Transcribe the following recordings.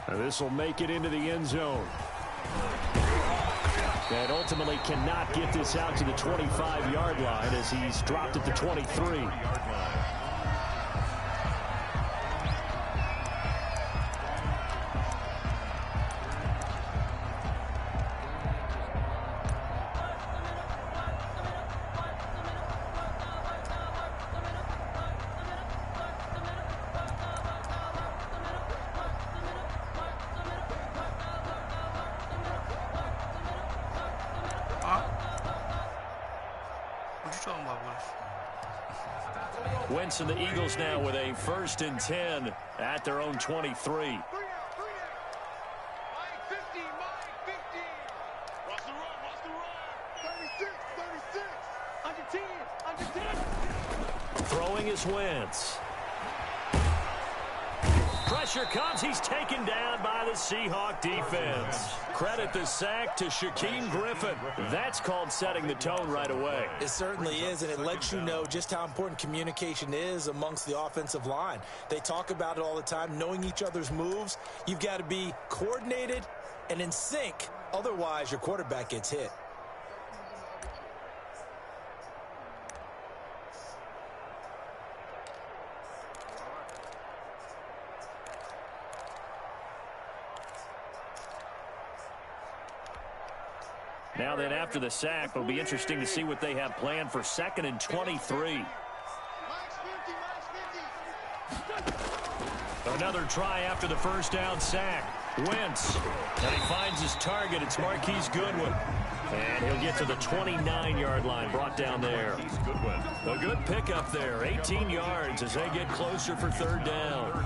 This will make it into the end zone. And ultimately cannot get this out to the 25-yard line as he's dropped at the 23. Wentz and the Eagles now with a 1st and 10 at their own 23. Throwing is Wentz. Pressure comes. He's taken down by the Seahawk defense. Credit the sack to Shaquem Griffin. That's called setting the tone right away. It certainly is, and it lets you know just how important communication is amongst the offensive line. They talk about it all the time, knowing each other's moves. You've got to be coordinated and in sync. Otherwise, your quarterback gets hit. Now then, after the sack, it'll be interesting to see what they have planned for 2nd and 23. Another try after the 1st down sack. Wentz. And he finds his target. It's Marquise Goodwin. And he'll get to the 29-yard line, brought down there. A good pickup there. 18 yards as they get closer for 3rd down.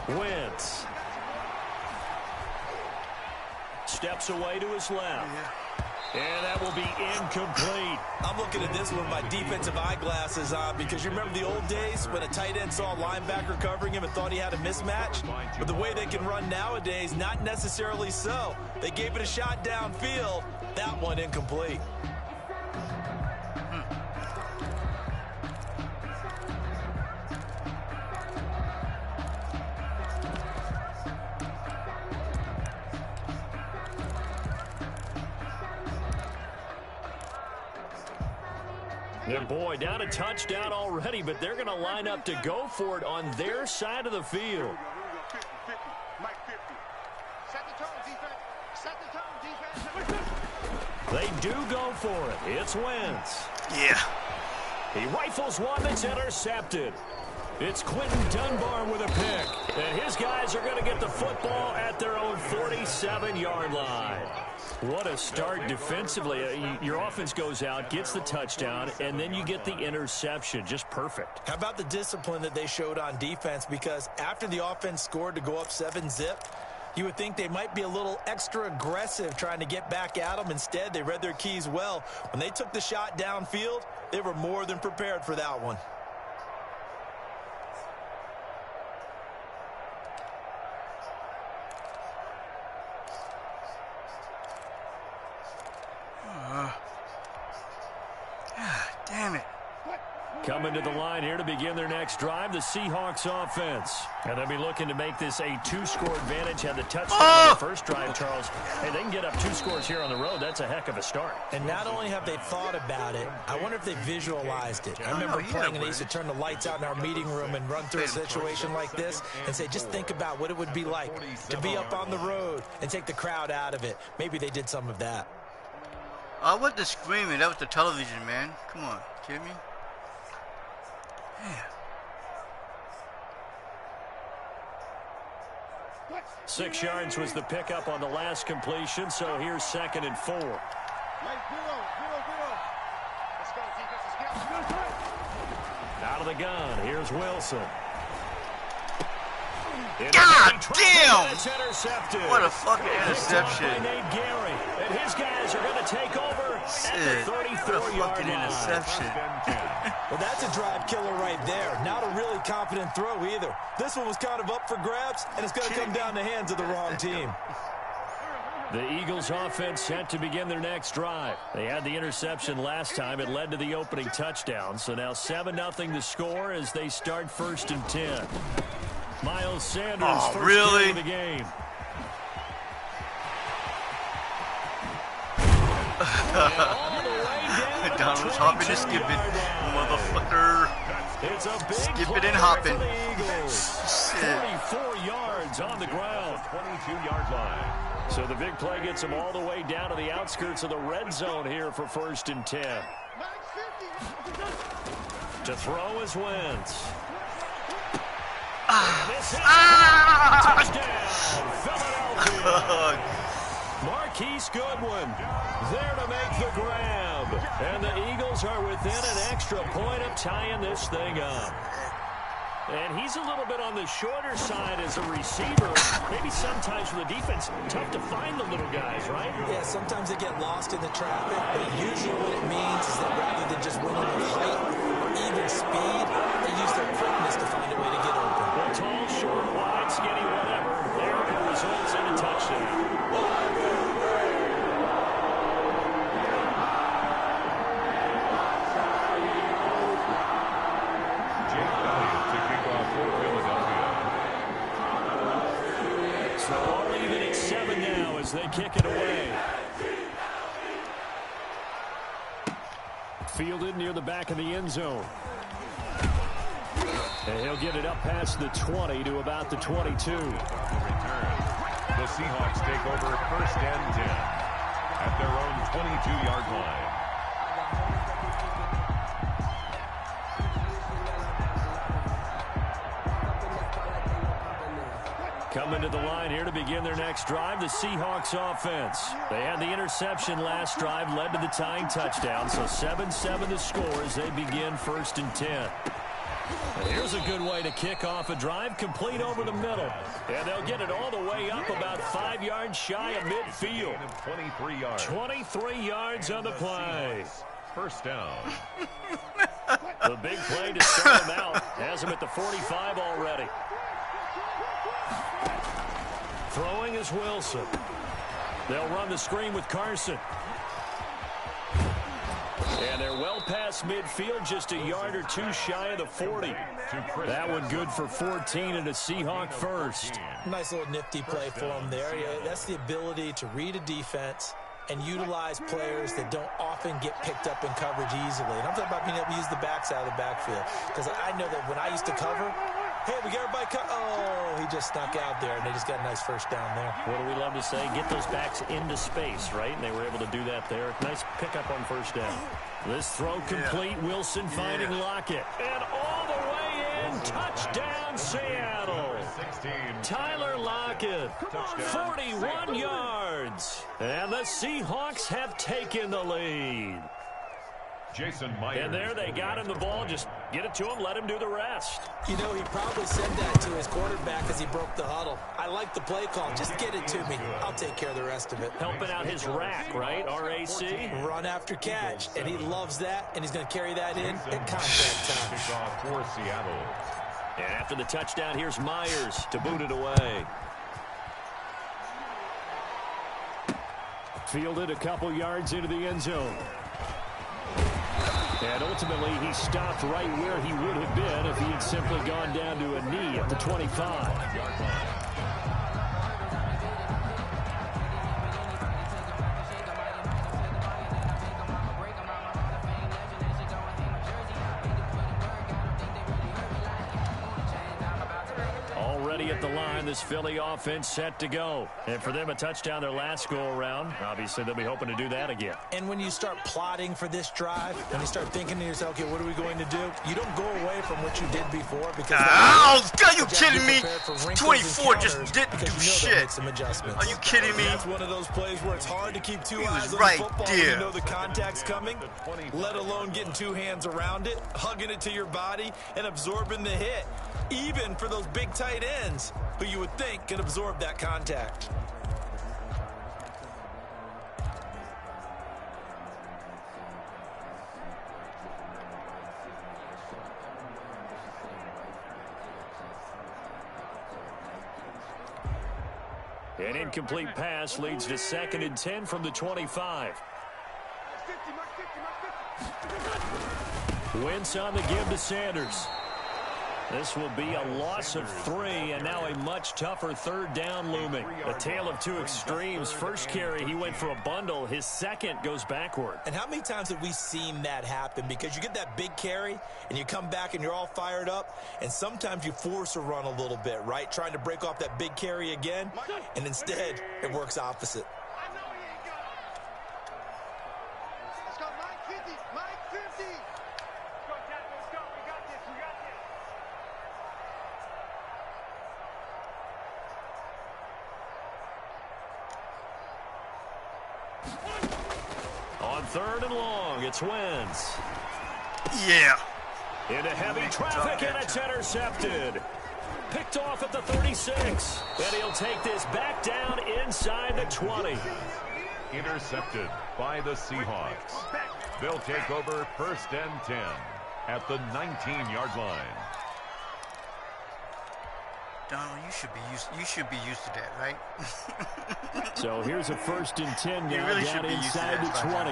Wentz steps away to his left. And that will be incomplete. I'm looking at this with my defensive eyeglasses on because you remember the old days when a tight end saw a linebacker covering him and thought he had a mismatch? But the way they can run nowadays, not necessarily so. They gave it a shot downfield. That one incomplete. And boy, down a touchdown already, but they're going to line up to go for it on their side of the field. They do go for it. It's Wentz. Yeah. He rifles one that's intercepted. It's Quentin Dunbar with a pick. And his guys are going to get the football at their own 47-yard line. What a start defensively. Your offense goes out, gets the touchdown, and then you get the interception. Just perfect. How about the discipline that they showed on defense? Because after the offense scored to go up 7-zip, you would think they might be a little extra aggressive trying to get back at them. Instead, they read their keys well. When they took the shot downfield, they were more than prepared for that one. Damn it. Coming to the line here to begin their next drive, the Seahawks offense. And they'll be looking to make this a 2-score advantage. Had the touchdown on the first drive, Charles. Hey, they can get up 2 scores here on the road. That's a heck of a start. And not only have they thought about it, I wonder if they visualized it. I remember playing and they used to turn the lights out in our meeting room and run through a situation like this and say, just think about what it would be like to be up on the road and take the crowd out of it. Maybe they did some of that. I was the screaming. That was the television, man. Come on. Kidding me? Yeah. 6 yards was the pickup on the last completion, so here's 2nd and 4. Out of the gun, here's Wilson. God damn! It's intercepted. What a fucking interception. By Nate Gary. And his guys are going to take over at the 34-yard line. Interception. Well, that's a drive killer right there. Not a really confident throw either. This one was kind of up for grabs, and it's going to come down the hands of the wrong team. The Eagles offense set to begin their next drive. They had the interception last time. It led to the opening touchdown. So now 7-0 the score as they start 1st and 10. Miles Sanders first really? carry of the game. All the way down Donald's hopping and skipping. Motherfucker. It's a big skipping and hopping. 44 yards on the ground. 22-yard line. So the big play gets him all the way down to the outskirts of the red zone here for 1st and 10. To throw is Wentz. Touchdown, Philadelphia. Marquise Goodwin there to make the grab. And the Eagles are within an extra point of tying this thing up. And he's a little bit on the shorter side as a receiver. Maybe sometimes for the defense, tough to find the little guys, right? Yeah, sometimes they get lost in the traffic, but usually what it means is that rather than just winning with height or even speed, they use their quickness to find a way to get open. Well, tall, short, wide, skinny, whatever. There it results in a touchdown. They kick it away. Fielded near the back of the end zone. And he'll get it up past the 20 to about the 22. The Seahawks take over 1st and 10 at their own 22-yard line. Coming to the line here to begin their next drive, the Seahawks offense. They had the interception last drive, led to the tying touchdown, so 7-7 the score as they begin 1st and 10. And here's a good way to kick off a drive, complete over the middle. And they'll get it all the way up about 5 yards shy of midfield. 23 yards. 23 yards on the play. 1st down. The big play to start him out. Has him at the 45 already. Throwing is Wilson. They'll run the screen with Carson. And they're well past midfield, just a yard or two shy of the 40. That one good for 14 and a Seahawk first. Nice little nifty play for him there. Yeah, that's the ability to read a defense and utilize players that don't often get picked up in coverage easily. And I'm talking about being able to use the backside of the backfield. Because I know that when I used to cover, hey, we got everybody oh, he just snuck out there, and they just got a nice 1st down there. What do we love to say? Get those backs into space, right? And they were able to do that there. Nice pickup on 1st down. This throw complete. Yeah. Wilson finding Lockett. And all the way in. Touchdown, Seattle. 16. Tyler Lockett. 41 yards. And the Seahawks have taken the lead. Jason Myers. And there they got him the ball. Just get it to him. Let him do the rest. You know, he probably said that to his quarterback as he broke the huddle. I like the play call. Just get it to me. I'll take care of the rest of it. Helping out his rack, right? RAC. Run after catch. And he loves that. And he's going to carry that in at contact time. For Seattle. And after the touchdown, here's Myers to boot it away. Fielded a couple yards into the end zone. And ultimately, he stopped right where he would have been if he had simply gone down to a knee at the 25. Already at the line, this Philly offense set to go. And for them, a touchdown their last go-around. Obviously, they'll be hoping to do that again. And when you start plotting for this drive, when you start thinking to yourself, okay, what are we going to do? You don't go away from what you did before because... Oh, are you kidding me? 24 just didn't do shit. Some adjustments. Are you kidding me? That's one of those plays where it's hard to keep two eyes on right the football there. when you know the contact's coming, let alone getting two hands around it, hugging it to your body, and absorbing the hit. Even for those big tight ends who you would think can absorb that contact. An incomplete pass leads to 2nd and 10 from the 25. Wentz on the give to Sanders. This will be a loss of 3, and now a much tougher 3rd down looming. A tale of two extremes. First carry, he went for a bundle. His second goes backward. And how many times have we seen that happen? Because you get that big carry, and you come back and you're all fired up, and sometimes you force a run a little bit, right? Trying to break off that big carry again, and instead it works opposite. Let's go, Mike 50, Mike 50. Let's go, we got this, we got this. On 3rd and long, it's Wentz. Yeah. Into heavy traffic, and it's intercepted. Picked off at the 36. And he'll take this back down inside the 20. Intercepted by the Seahawks. They'll take over 1st and 10 at the 19-yard line. Donald, you should be used to that, right? So here's a 1st and 10 now, really down inside the 20.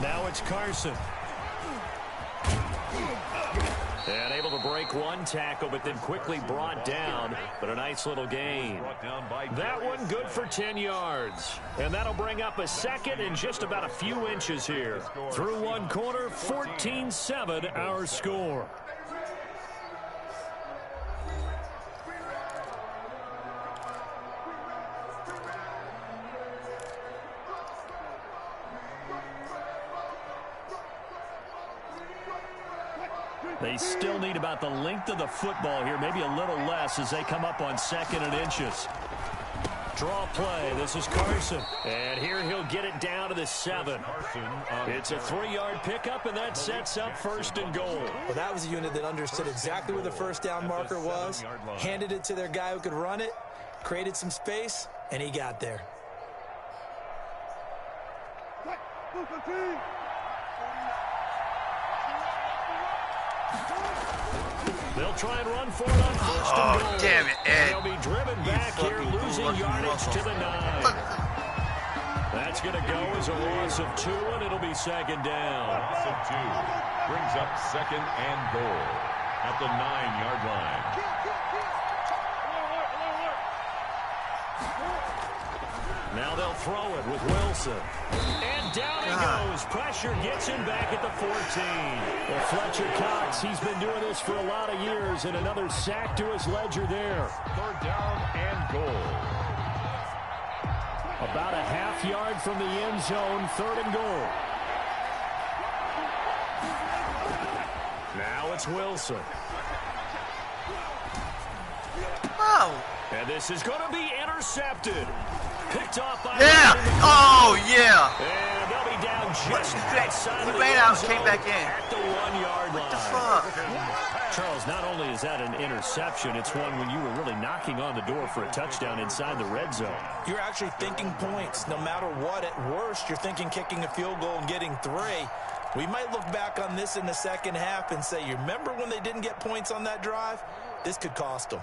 Now it's Carson. And able to break one tackle, but then quickly brought down. But a nice little gain. That one good for 10 yards. And that'll bring up a 2nd and just about a few inches here. Through one quarter, 14-7 our score. They still need about the length of the football here, maybe a little less as they come up on 2nd and inches. Draw play. This is Carson. And here he'll get it down to the 7. It's a 3-yard pickup, and that sets up 1st and goal. Well, that was a unit that understood exactly where the 1st down marker was, handed it to their guy who could run it, created some space, and he got there. They'll try and run for it on 1st and goal. Damn it, Ed. They'll be driven back here, losing yardage to the 9. That's going to go as a loss of 2, and it'll be 2nd down. Loss of 2 brings up 2nd and goal at the 9-yard line. Now they'll throw it with Wilson. And down he goes. Pressure gets him back at the 14. Well, Fletcher Cox, he's been doing this for a lot of years, and another sack to his ledger there. 3rd down and goal. About a half-yard from the end zone, 3rd and goal. Now it's Wilson. Oh. And this is going to be intercepted. Picked off by... Yeah. Oh, yeah. And they'll be down just outside of the ran end out, zone came back in. at the 1-yard line. What the fuck? Charles, not only is that an interception, it's one when you were really knocking on the door for a touchdown inside the red zone. You're actually thinking points. No matter what, at worst, you're thinking kicking a field goal and getting 3. We might look back on this in the 2nd half and say, you remember when they didn't get points on that drive? This could cost them.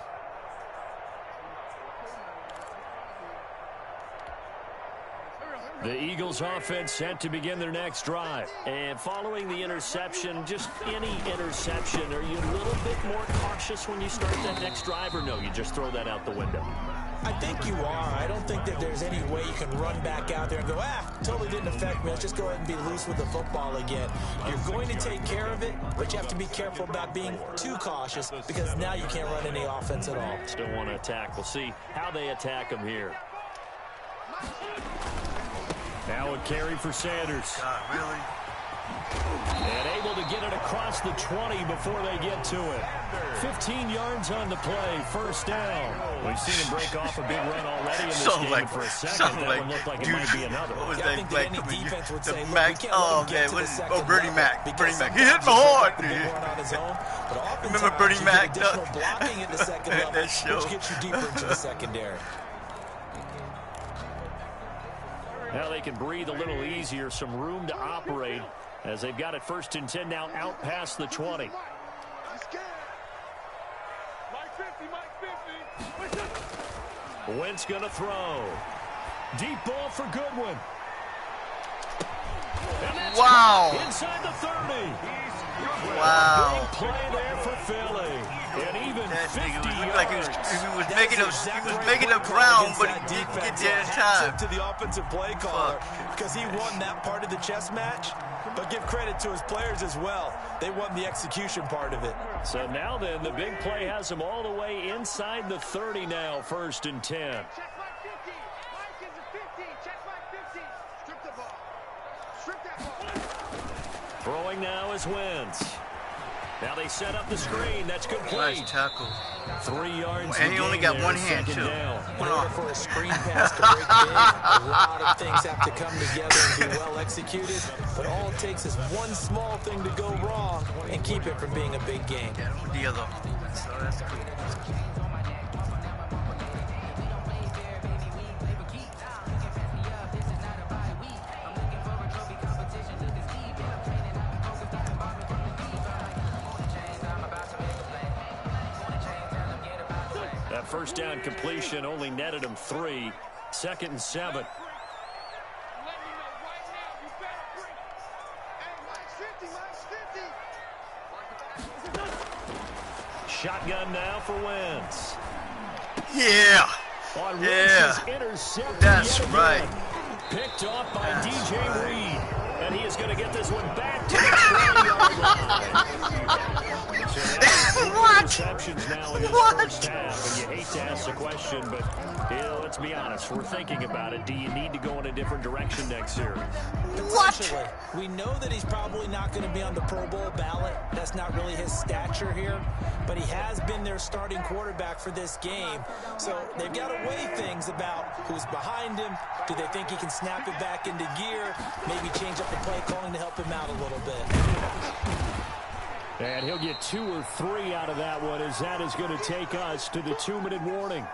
The Eagles offense set to begin their next drive. And following the interception, just any interception, are you a little bit more cautious when you start that next drive, or no, you just throw that out the window? I think you are. I don't think that there's any way you can run back out there and go, totally didn't affect me. Let's just go ahead and be loose with the football again. You're going to take care of it, but you have to be careful about being too cautious because now you can't run any offense at all. Still want to attack. We'll see how they attack them here. Now a carry for Sanders. God, really? And able to get it across the 20 before they get to it. 15 yards on the play, first down. We've seen him break off a big run already in this game, and for a second, that one looked like it might be another. What was that like defense would say, Mac, oh man, what is Bernie Mac. Bernie Mac. He hit me hard. Remember Bernie Mac? Blocking at the second level, that show. which gets you deeper into the secondary. Now they can breathe a little easier, some room to operate as they've got it 1st and 10 now out past the 20. Wentz going to throw. Deep ball for Goodwin. Wow. Inside the 30. Wow. Big play there for Philly. And even That 50 nigga yards. looked like he was making a ground, but he didn't get there in time. To the offensive play caller because he won that part of the chess match. But give credit to his players as well. They won the execution part of it. So now then, the big play has him all the way inside the 30 now, 1st and 10. Check my 50. Mike is a 50. Check my 50. Strip the ball. Strip that ball. Throwing now is Wentz. Now they set up the screen. That's complete. Nice tackle. 3 yards. And he only got one hand, too. In order for a screen pass to break big, a lot of things have to come together and be well executed. But all it takes is one small thing to go wrong and keep it from being a big game. The other. So that's cool. That first down completion only netted him 3. 2nd and 7. Shotgun now for Wentz. Yeah. On Yeah. Wentz's interception. That's yet again. right. Picked off by DJ Reed. And he is going to get this one back to the 20-yard line. So What? interceptions now in this What? first half. And you hate to ask the question, but let's be honest. We're thinking about it. Do you need to go in a different direction next year? Potentially. We know that he's probably not going to be on the Pro Bowl ballot. That's not really his stature here. But he has been their starting quarterback for this game. So they've got to weigh things about who's behind him. Do they think he can snap it back into gear? Maybe change up the play calling to help him out a little bit. And he'll get 2 or 3 out of that one, as that is going to take us to the 2-minute warning.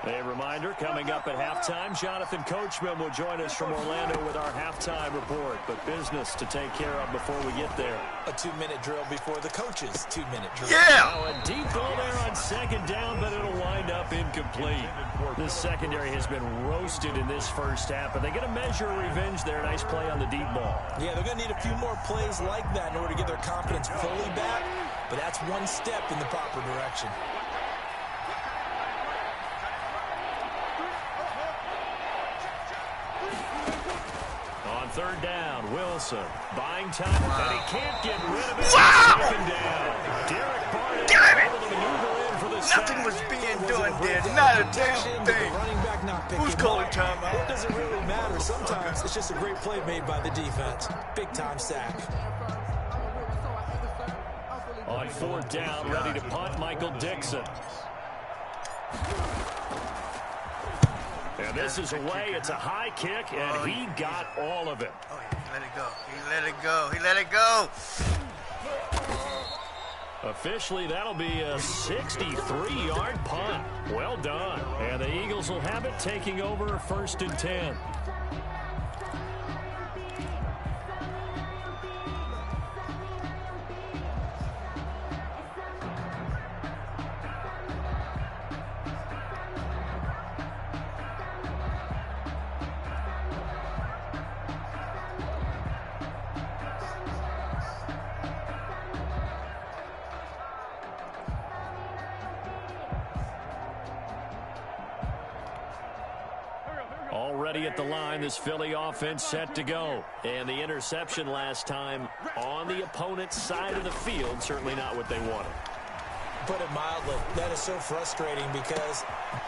A reminder, coming up at halftime, Jonathan Coachman will join us from Orlando with our halftime report. But business to take care of before we get there. A 2-minute drill before the coach's 2-minute drill. Yeah. Now a deep ball there on 2nd down, but it'll wind up incomplete. This secondary has been roasted in this first half, but they get a measure of revenge there. Nice play on the deep ball. Yeah, they're going to need a few more plays like that in order to get their confidence fully back. But that's one step in the proper direction. On 3rd down, Wilson buying time, and he can't get rid of it. Taken down. Derek Barnett able to maneuver in for the sack. Nothing was being done there. Not a damn thing. Who's calling timeout? It doesn't really matter. Sometimes it's just a great play made by the defense. Big time sack. On 4th down, ready to punt, Michael Dixon. And this is away. It's a high kick, and he got all of it. Oh, yeah. Let it go. He let it go. He let it go. Officially, that'll be a 63-yard punt. Well done. And the Eagles will have it, taking over 1st and 10. Already at the line, this Philly offense set to go. And the interception last time on the opponent's side of the field, certainly not what they wanted. Put it mildly, that is so frustrating because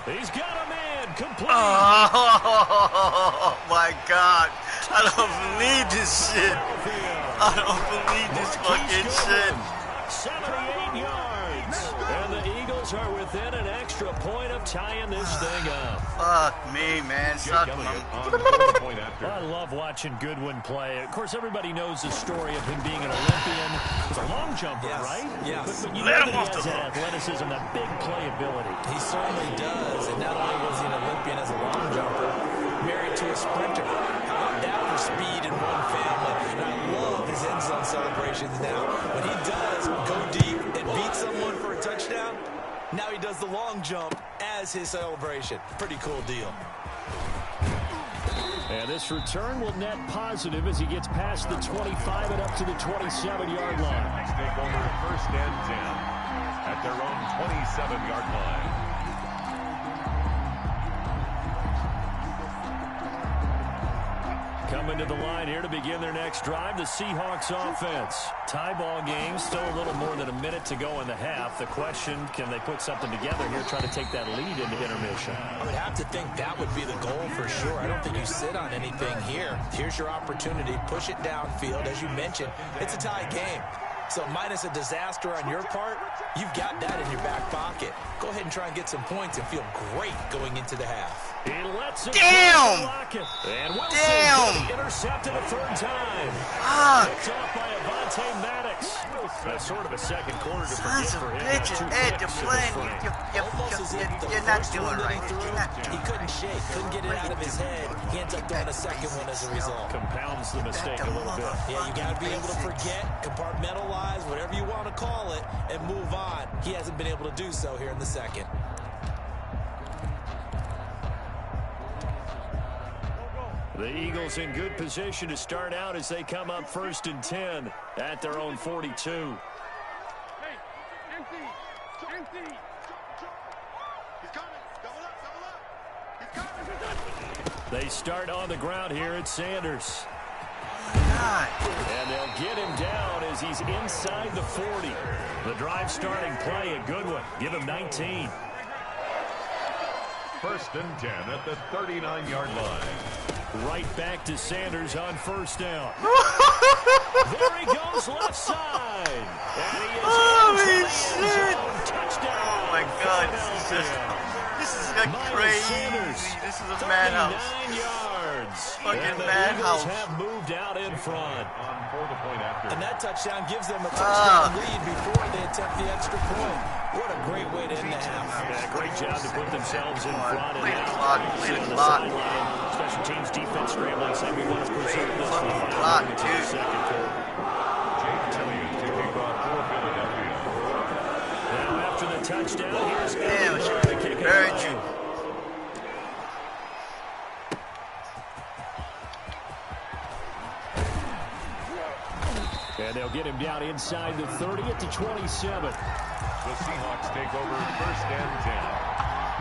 he's got a man complete. Oh, my God. I don't believe this shit. I don't believe this fucking shit. 78 yards. And the Eagles are within an extra point of tying this thing up. Fuck me, man. Suck, man. I love watching Goodwin play. Of course, everybody knows the story of him being an Olympian. He's a long jumper, right? Yes. But you know that he has that athleticism, that big playability. He certainly does. And not only was he an Olympian as a long jumper, married to a sprinter. How about that for speed in one family? And I love his end zone celebrations now. When he does go deep and beat someone for a touchdown, now he does the long jump as his celebration. Pretty cool deal. And this return will net positive as he gets past the 25 and up to the 27-yard line. Take over first and 10 at their own 27-yard line. Coming to the line here to begin their next drive, the Seahawks offense. Tie ball game, still a little more than a minute to go in the half. The question, can they put something together here, try to take that lead into intermission? I would have to think that would be the goal for sure. I don't think you sit on anything here. Here's your opportunity. Push it downfield. As you mentioned, it's a tie game. So minus a disaster on your part, you've got that in your back pocket. Go ahead and try and get some points and feel great going into the half. He lets it Damn! And Wilson Damn! intercepted a third time. Picked off by Avonte Maddox. Sort of a second quarter to forget Sons of for him. bitches, Ed, you're playing. You're not doing right. He couldn't shake, couldn't get it out of his head. He ends up throwing a second one as a result. Compounds the mistake a little bit. Yeah, you got to be able to forget, compartmentalize, whatever you want to call it, and move on. He hasn't been able to do so here in the second. The Eagles in good position to start out as they come up 1st and 10 at their own 42. Hey, empty. He's coming. Double up. He's coming. They start on the ground here at Sanders. God. And they'll get him down as he's inside the 40. The drive starting play, a good one. Give him 19. 1st and 10 at the 39-yard line. Right back to Sanders on 1st down. There he goes left side. And he is Holy shit. Touchdown. Oh, my God. This is a crazy. This is a madhouse. 39 yards. Fucking the madhouse. Eagles have moved out in front. For the point after. And that touchdown gives them a touchdown lead before they attempt the extra point. What a great way to end the half. Yeah, great job to put themselves in front. Play And the clock. Play the clock. Special teams defense scrambling, saying we want to preserve this for the Fucking final clock, minutes of the dude. second quarter. Jake Tillian to kick off for Philadelphia. Now after the touchdown, here's Damn, Edwards to kick it buried away. you. And they'll get him down inside the 30 at the 27. The Seahawks take over 1st and 10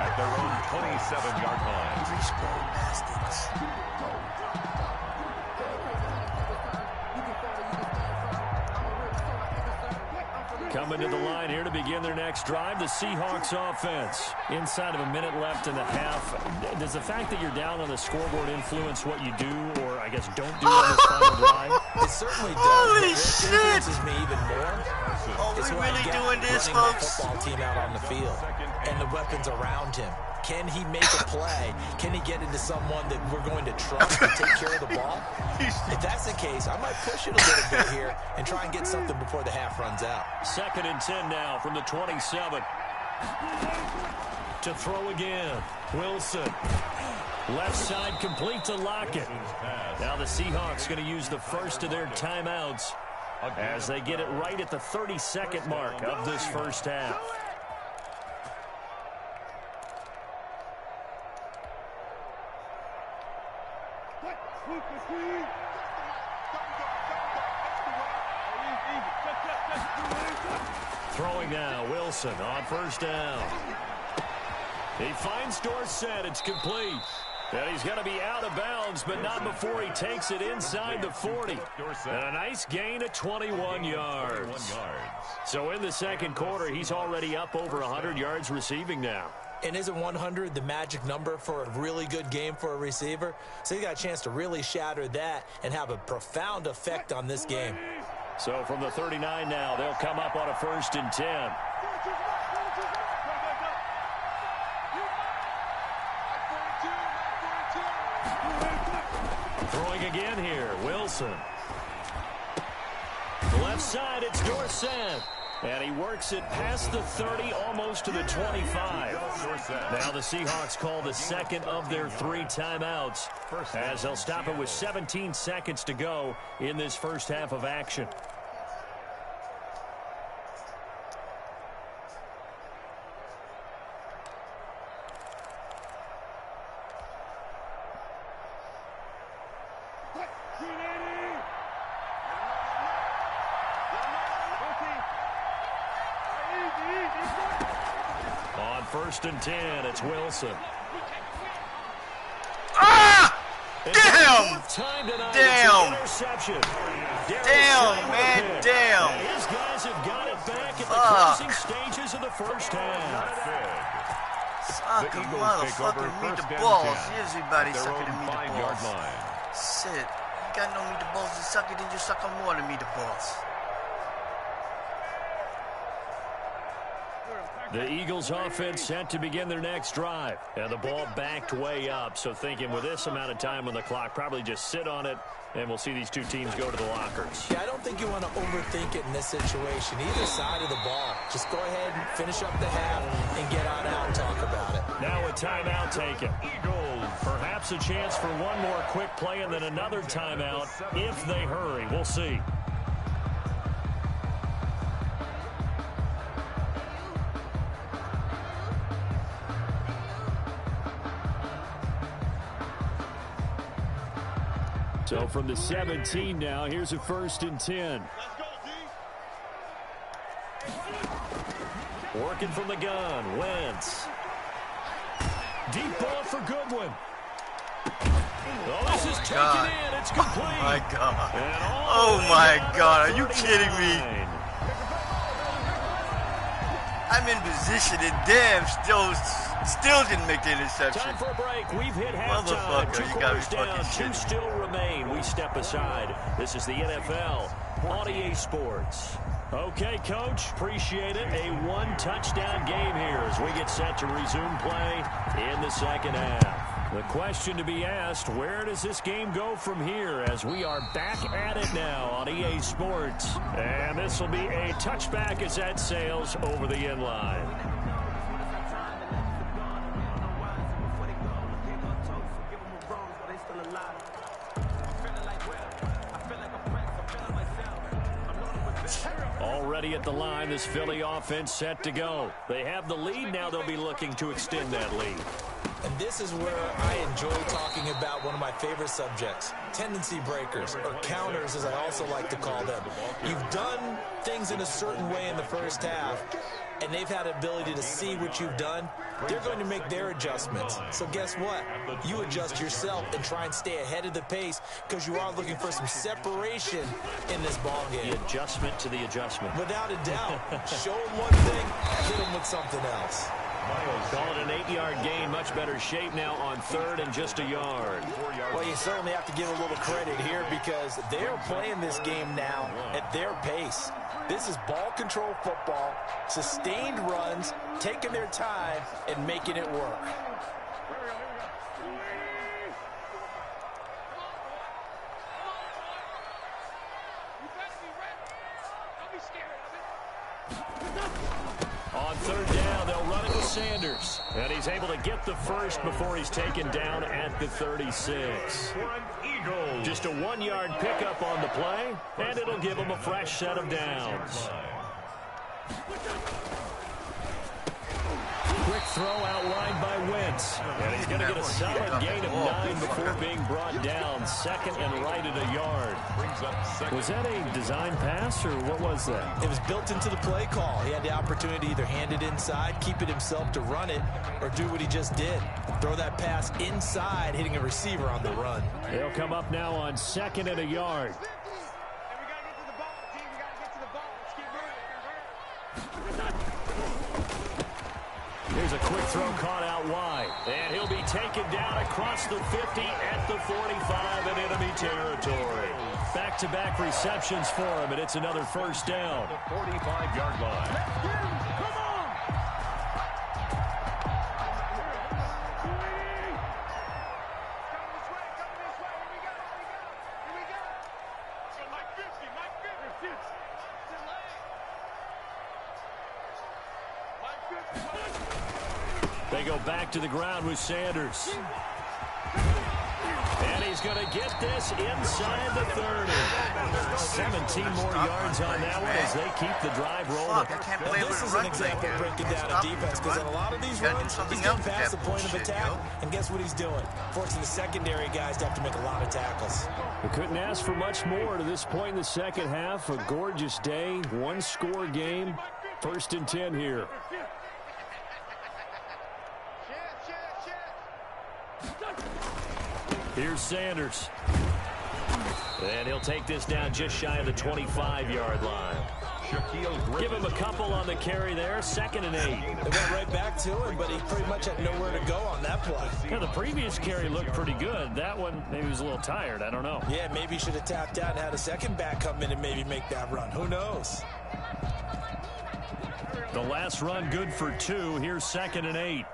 at their own 27-yard line. Coming to the line here to begin their next drive, the Seahawks offense. Inside of a minute left in the half. Does the fact that you're down on the scoreboard influence what you do, or I guess don't do on this final drive? It certainly does. Holy It shit. influences me even more. Are we It's what I really get doing this, running the folks? football team out on the field and the weapons around him. Can he make a play? Can he get into someone that we're going to trust to take care of the ball? If that's the case, I might push it a little bit here and try and get something before the half runs out. 2nd and 10 now from the 27. To throw again. Wilson. Left side complete to Lockett. Now the Seahawks going to use the first of their timeouts as they get it right at the 32nd mark of this first half. Throwing now, Wilson on 1st down. He finds Dorsett. It's complete. And he's going to be out of bounds, but not before he takes it inside the 40. And a nice gain of 21 yards. So in the second quarter, he's already up over 100 yards receiving now. And isn't 100 the magic number for a really good game for a receiver? So he got a chance to really shatter that and have a profound effect on this game. So from the 39 now, they'll come up on a 1st and 10. Throwing again here, Wilson. The left side, it's Dorsett. And he works it past the 30, almost to the 25. Now the Seahawks call the second of their 3 timeouts, as they'll stop it with 17 seconds to go in this first half of action. On 1st and 10, it's Wilson. Ah! Damn! Damn! Interception. Damn, man, damn. His guys have got it back at the closing stages of the first half. Sucker, motherfucking meet the balls. Here's everybody sucking to meet the balls. Shit. You got no meet the balls to suck it, then you suck on more to meet the balls. The Eagles offense set to begin their next drive. And the ball backed way up. So thinking with this amount of time on the clock, probably just sit on it, and we'll see these two teams go to the lockers. Yeah, I don't think you want to overthink it in this situation. Either side of the ball. Just go ahead and finish up the half and get on out and talk about it. Now a timeout taken. Eagles. Perhaps a chance for one more quick play and then another timeout if they hurry. We'll see. So from the 17 now, here's a 1st and 10. Working from the gun, Wentz. Deep ball for Goodwin. Oh, this is taken in. It's complete. Oh, my God. Oh, my God. Are you kidding me? I'm in position and damn, still didn't make the interception. Time for a break. We've hit halftime. 2 quarters down. 2 still remain. We step aside. This is the NFL on EA Sports. Okay, Coach. Appreciate it. A 1-touchdown game here as we get set to resume play in the second half. The question to be asked, where does this game go from here as we are back at it now on EA Sports? And this will be a touchback as that sails over the end line. Already at the line, this Philly offense set to go. They have the lead. Now they'll be looking to extend that lead. And this is where I enjoy talking about one of my favorite subjects, tendency breakers, or counters as I also like to call them. You've done things in a certain way in the first half, and they've had the ability to see what you've done. They're going to make their adjustments. So guess what? You adjust yourself and try and stay ahead of the pace because you are looking for some separation in this ball game. The adjustment to the adjustment. Without a doubt. Show them one thing, hit them with something else. Call it an 8-yard gain. Much better shape now on 3rd and just a yard. Well, you certainly have to give a little credit here because they're playing this game now at their pace. This is ball control football, sustained runs, taking their time, and making it work. On 3rd down, they'll run it with Sanders. And he's able to get the first before he's taken down at the 36. Just a 1-yard pickup on the play, and it'll give him a fresh set of downs. Quick throw outlined by Wentz. And he's going to get a solid gain of 9 before being brought down. 2nd and right at a yard. Was that a design pass, or what was that? It was built into the play call. He had the opportunity to either hand it inside, keep it himself to run it, or do what he just did. Throw that pass inside, hitting a receiver on the run. They'll come up now on 2nd and a yard. Here's Here's a quick throw caught out wide. And he'll be taken down across the 50 at the 45 in enemy territory. Back-to-back receptions for him, and it's another first down. The 45-yard line. They go back to the ground with Sanders. And he's going to get this inside the 30. 17 more yards on that one as they keep the drive rolling. Fuck, I can't play with This a is an run example of breaking down a defense because on a lot of these runs, he's getting past the point of attack, and guess what he's doing? Forcing the secondary guys to have to make a lot of tackles. We couldn't ask for much more to this point in the second half. A gorgeous day, one-score game. 1st and 10 here. Here's Sanders. And he'll take this down just shy of the 25-yard line. Give him a couple on the carry there. 2nd and 8. They went right back to him, but he pretty much had nowhere to go on that play. Yeah, the previous carry looked pretty good. That one, maybe he was a little tired. I don't know. Yeah, maybe he should have tapped out and had a second back come in and maybe make that run. Who knows? The last run good for 2. Here's 2nd and 8.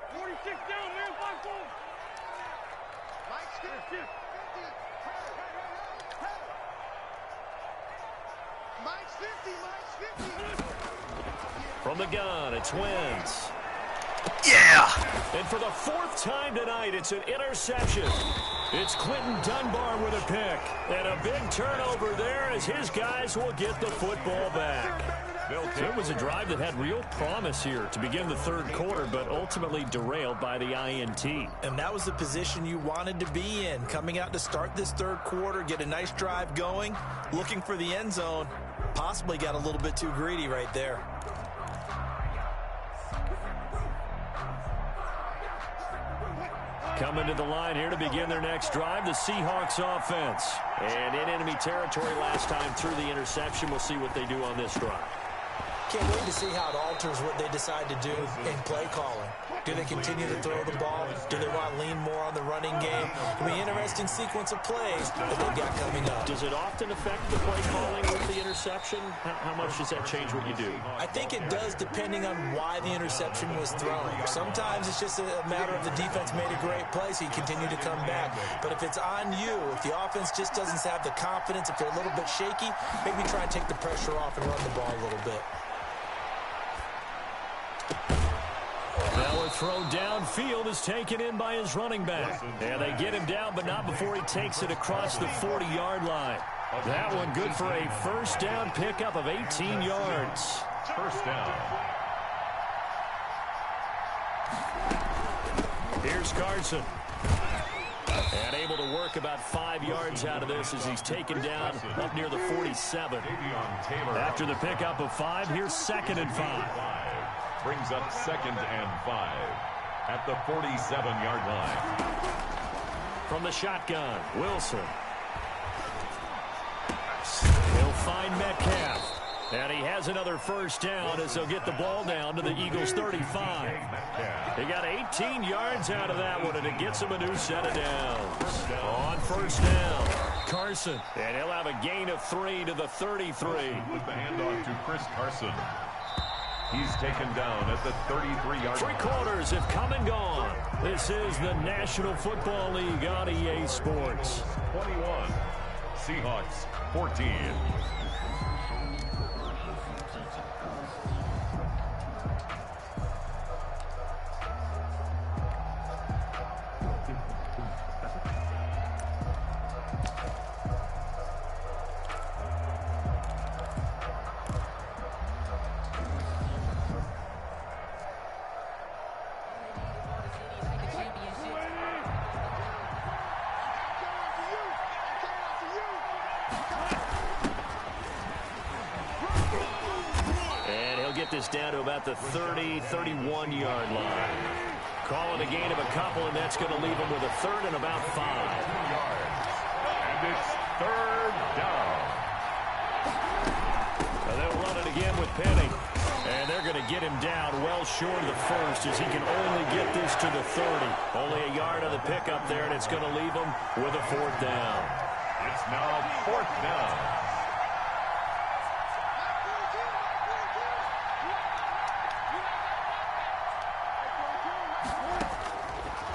From the gun, it's Wentz. Yeah! And for the 4th time tonight, it's an interception. It's Quinton Dunbar with a pick. And a big turnover there as his guys will get the football back. It was a drive that had real promise here to begin the 3rd quarter, but ultimately derailed by the INT. And that was the position you wanted to be in. Coming out to start this 3rd quarter, get a nice drive going, looking for the end zone. Possibly got a little bit too greedy right there. Coming to the line here to begin their next drive, the Seahawks offense. And in enemy territory last time through the interception. We'll see what they do on this drive. Can't wait to see how it alters what they decide to do in play calling. Do they continue to throw the ball? Do they want to lean more on the running game? It'll be an interesting sequence of plays that they've got coming up. Does it often affect the play calling with the interception? How much does that change what you do? I think it does depending on why the interception was thrown. Sometimes it's just a matter of the defense made a great play, so you continue to come back. But if it's on you, if the offense just doesn't have the confidence, if they're a little bit shaky, maybe try and take the pressure off and run the ball a little bit. Now a throw downfield is taken in by his running back. And they get him down, but not before he takes it across the 40-yard line. That one good for a first down pickup of 18 yards. First down. Here's Carson. And able to work about 5 yards out of this as he's taken down up near the 47. After the pickup of 5, here's 2nd and 5. Brings up 2nd and 5 at the 47-yard line. From the shotgun, Wilson. He'll find Metcalf. And he has another first down as they'll get the ball down to the Eagles' 35. They got 18 yards out of that one, and it gets him a new set of downs. On first down, Carson. And he'll have a gain of 3 to the 33. With the handoff to Chris Carson. He's taken down at the 33-yard line. 3 quarters have come and gone. This is the National Football League on EA Sports. 21, Seahawks 14. This down to about the 30-31-yard line. Calling a gain of a couple, and that's going to leave them with a 3rd and about 5. And it's 3rd down. And they'll run it again with Penny. And they're going to get him down well short of the first as he can only get this to the 30. Only a yard on the pickup there, and it's going to leave him with a 4th down. It's now 4th down.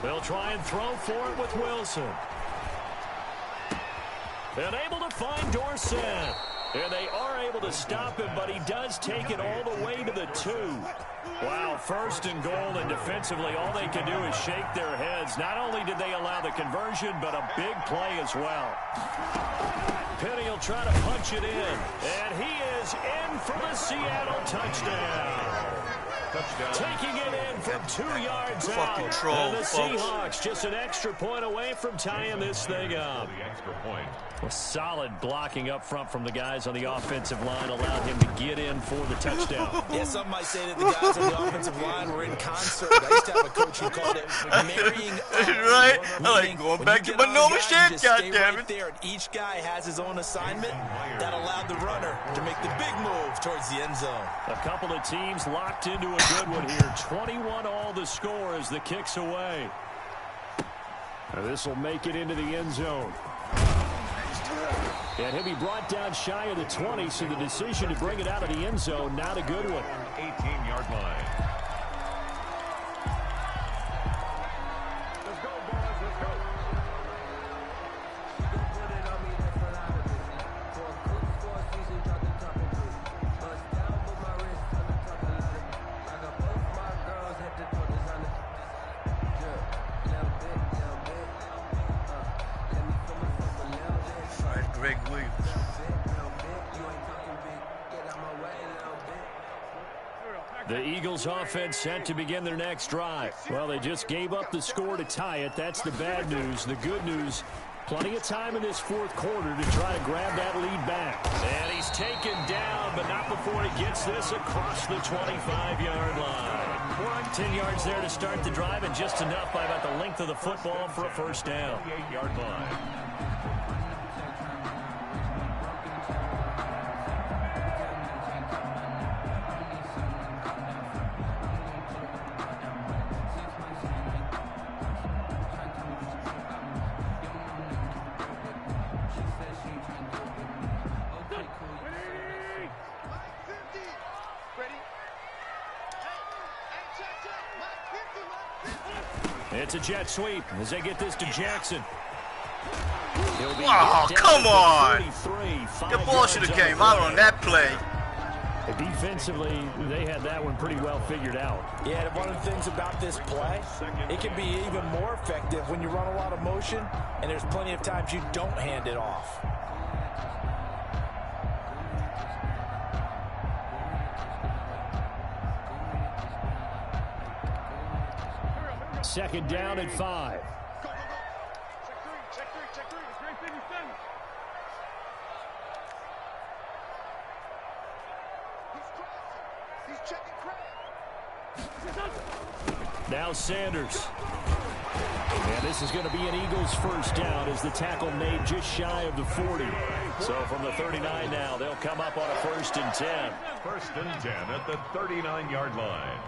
They'll try and throw for it with Wilson. And able to find Dorsett. And they are able to stop him, but he does take it all the way to the 2. Wow, 1st and goal, and defensively all they can do is shake their heads. Not only did they allow the conversion, but a big play as well. Penny will try to punch it in, and he is in for the Seattle touchdown. Taking it in from 2 yards out. And the Seahawks just an extra point away from tying this thing up. A solid blocking up front from the guys on the offensive line allowed him to get in for the touchdown. Yeah, some might say that the guys on the offensive line were in concert. I used to have a coach who called it marrying up. Right? I like going back to my normal shit, goddammit. There, and each guy has his own assignment that allowed the runner to make the big move towards the end zone. A couple of teams locked into a good one here. 21 all the score as the kick's away. Now this will make it into the end zone. And he'll be brought down shy of the 20, so the decision to bring it out of the end zone, not a good one. 18-yard line. Let's go, boys. Let's go. Greg Williams. The Eagles offense set to begin their next drive. Well, they just gave up the score to tie it. That's the bad news. The good news, plenty of time in this 4th quarter to try to grab that lead back. And he's taken down, but not before he gets this across the 25-yard line. 10 yards there to start the drive, and just enough by about the length of the football for a 1st down. 8-yard line. It's a jet sweep as they get this to Jackson. Wow, come on! The ball should have came out on that play. Defensively, they had that one pretty well figured out. Yeah, and one of the things about this play, it can be even more effective when you run a lot of motion, and there's plenty of times you don't hand it off. Second down at 5. Go, go, go. Check three. It's great 57. He's crossing. He's checking Craig. Now Sanders. And this is going to be an Eagles 1st down as the tackle made just shy of the 40. So from the 39 now, they'll come up on a 1st and 10. 1st and 10 at the 39-yard line.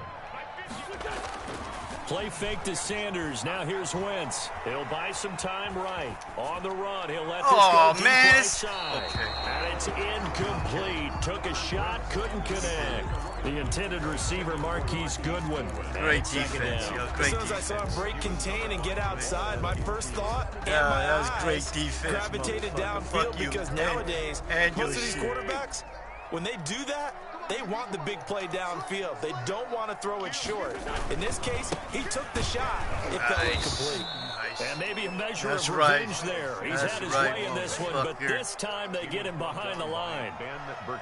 Play fake to Sanders. Now here's Wentz. He'll buy some time right. On the run, he'll let this go deep right side. And it's incomplete. Took a shot, couldn't connect. The intended receiver, Marquise Goodwin. Great defense. As soon as I saw him break contain and get outside, my first thought, that was great defense. Gravitated downfield because nowadays, most of these quarterbacks, when they do that, they want the big play downfield. They don't want to throw it short. In this case, he took the shot. It fell incomplete. And maybe a measure of revenge there. He's had his way in this one, but this time they get him behind the line.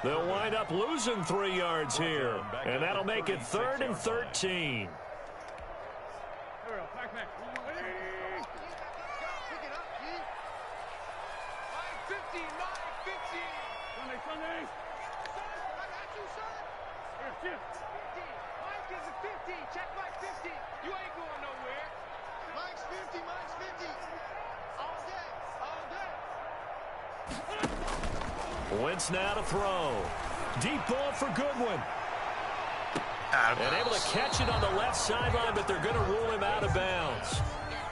They'll wind up losing 3 yards here, and that'll make it 3rd and 13. Check Mike 50. You ain't going nowhere. Mike's 50. All day. Wentz now to throw. Deep ball for Goodwin. And able to catch it on the left sideline, but they're going to rule him out of bounds.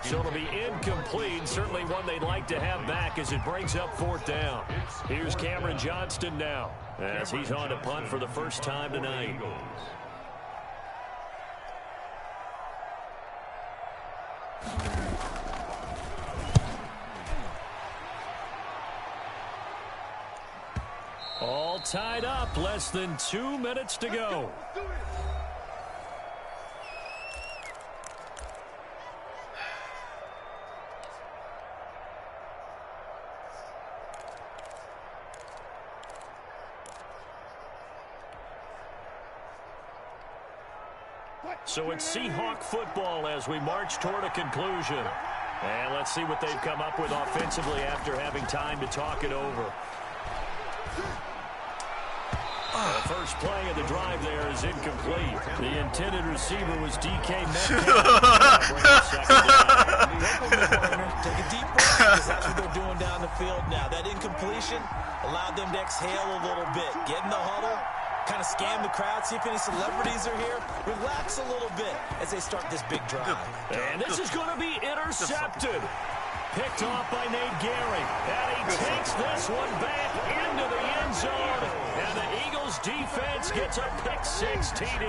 So it'll be incomplete, certainly one they'd like to have back as it brings up 4th down. Here's Cameron Johnston now as he's on to punt for the first time tonight. All tied up, less than 2 minutes to go. So it's Seahawk football as we march toward a conclusion. And let's see what they've come up with offensively after having time to talk it over. The first play of the drive there is incomplete. The intended receiver was DK Metcalf. Take a deep breath, because that's what they're doing down the field now. That incompletion allowed them to exhale a little bit. Get in the huddle, kind of scan the crowd, see if any celebrities are here. Relax a little bit as they start this big drive. And this is going to be intercepted. Picked off by Nate Gehring. And he takes this one back into the end zone. And the Eagles defense gets a pick-6 TD.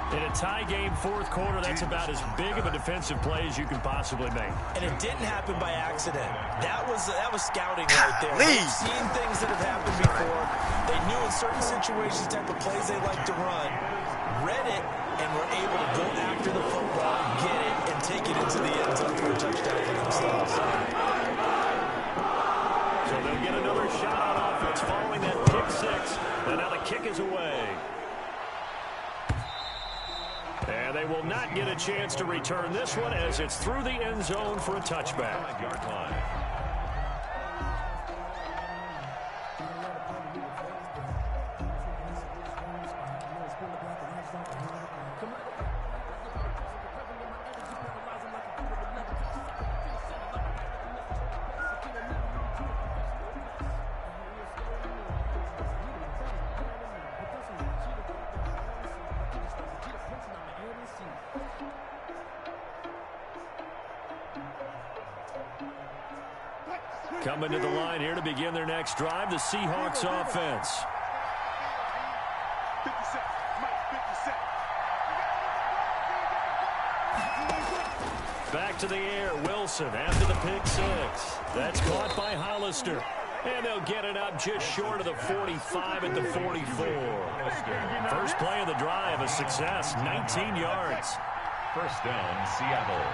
In a tie game, 4th quarter, that's about as big of a defensive play as you can possibly make. And it didn't happen by accident. That was scouting right there. They've seen things that have happened before. They knew in certain situations the type of plays they like to run, read it, and were able to go after the football, get it, and take it into the end zone for a touchdown for themselves. So they'll get another shot on offense following that pick-6. And now the kick is away. And they will not get a chance to return this one as it's through the end zone for a touchback. Coming to the line here to begin their next drive, the Seahawks offense. Back to the air, Wilson after the pick-6. That's caught by Hollister. And they'll get it up just short of the 45 at the 44. First play of the drive, a success, 19 yards. First down, Seattle.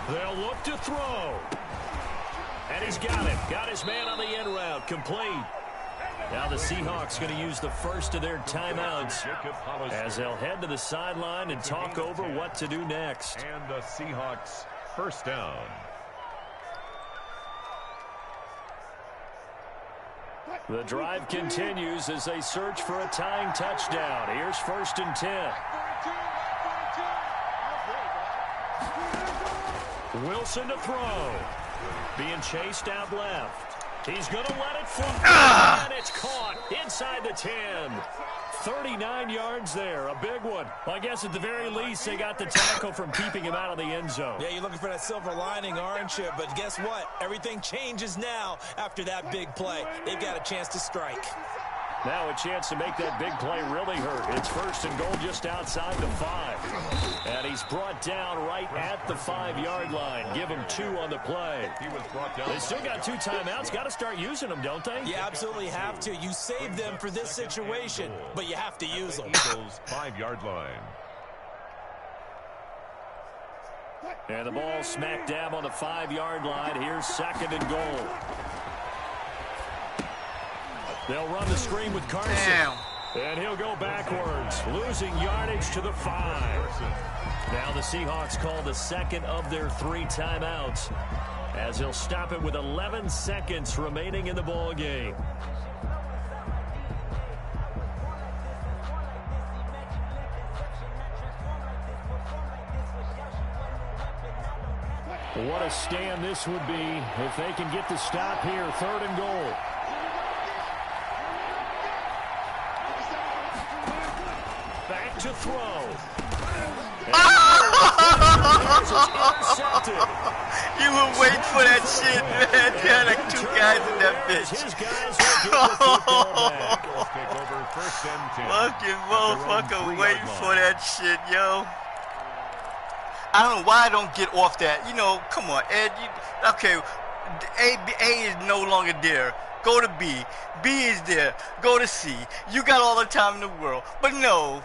They'll look to throw. And he's got it. Got his man on the end route. Complete. Now the Seahawks going to use the first of their timeouts as they'll head to the sideline and talk over what to do next. And the Seahawks first down. The drive continues as they search for a tying touchdown. Here's 1st and 10. Wilson to throw. Being chased out left. He's going to let it fly. And it's caught inside the 10. 39 yards there. A big one. Well, I guess at the very least, they got the tackle from keeping him out of the end zone. Yeah, you're looking for that silver lining, aren't you? But guess what? Everything changes now after that big play. They've got a chance to strike. Now a chance to make that big play really hurt. It's 1st and goal just outside the 5. And he's brought down right at the 5-yard line. Give him 2 on the play. They still got 2 timeouts. Got to start using them, don't they? You absolutely have to. You save them for this situation, but you have to use them. Eagles 5-yard line. And the ball smack dab on the 5-yard line. Here's 2nd and goal. They'll run the screen with Carson. Damn. And he'll go backwards, losing yardage to the 5. Now the Seahawks call the 2nd of their 3 timeouts as they'll stop it with 11 seconds remaining in the ball game. What a stand this would be if they can get the stop here. 3rd and goal. Back to throw. Intercepted. You were waiting for that shit, man. You had like 2 guys in that bitch. His guys will get the football back. Take over 1st and 10. Fucking motherfucker waiting for that shit, yo. I don't know why I don't get off that. You know, come on, Ed. Okay, A is no longer there. Go to B. B is there. Go to C. You got all the time in the world. But no.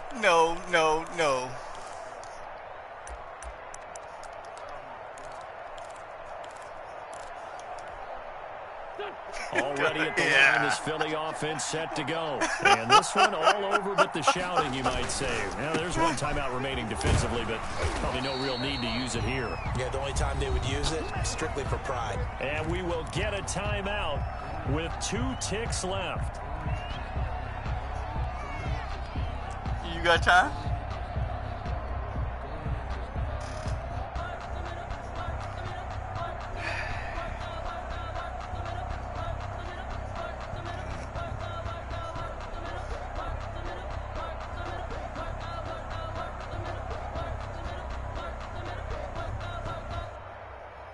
Already at the line, this Philly offense set to go. And this one all over but the shouting, you might say. Now, there's one timeout remaining defensively, but probably no real need to use it here. Yeah, the only time they would use it, strictly for pride. And we will get a timeout with 2 ticks left. You got time?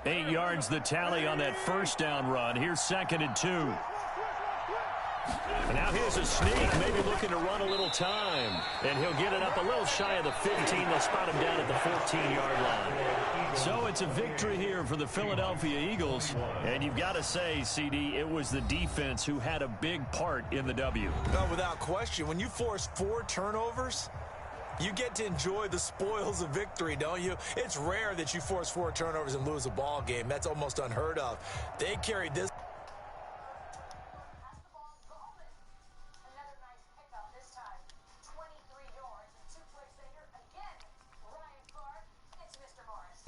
Eight yards the tally on that 1st down run. Here's 2nd and 2. And now here's a sneak, maybe looking to run a little time. And he'll get it up a little shy of the 15. They'll spot him down at the 14-yard line. So it's a victory here for the Philadelphia Eagles. And you've got to say, CD, it was the defense who had a big part in the W. No, without question. When you force 4 turnovers, you get to enjoy the spoils of victory, don't you? It's rare that you force 4 turnovers and lose a ball game. That's almost unheard of. They carried this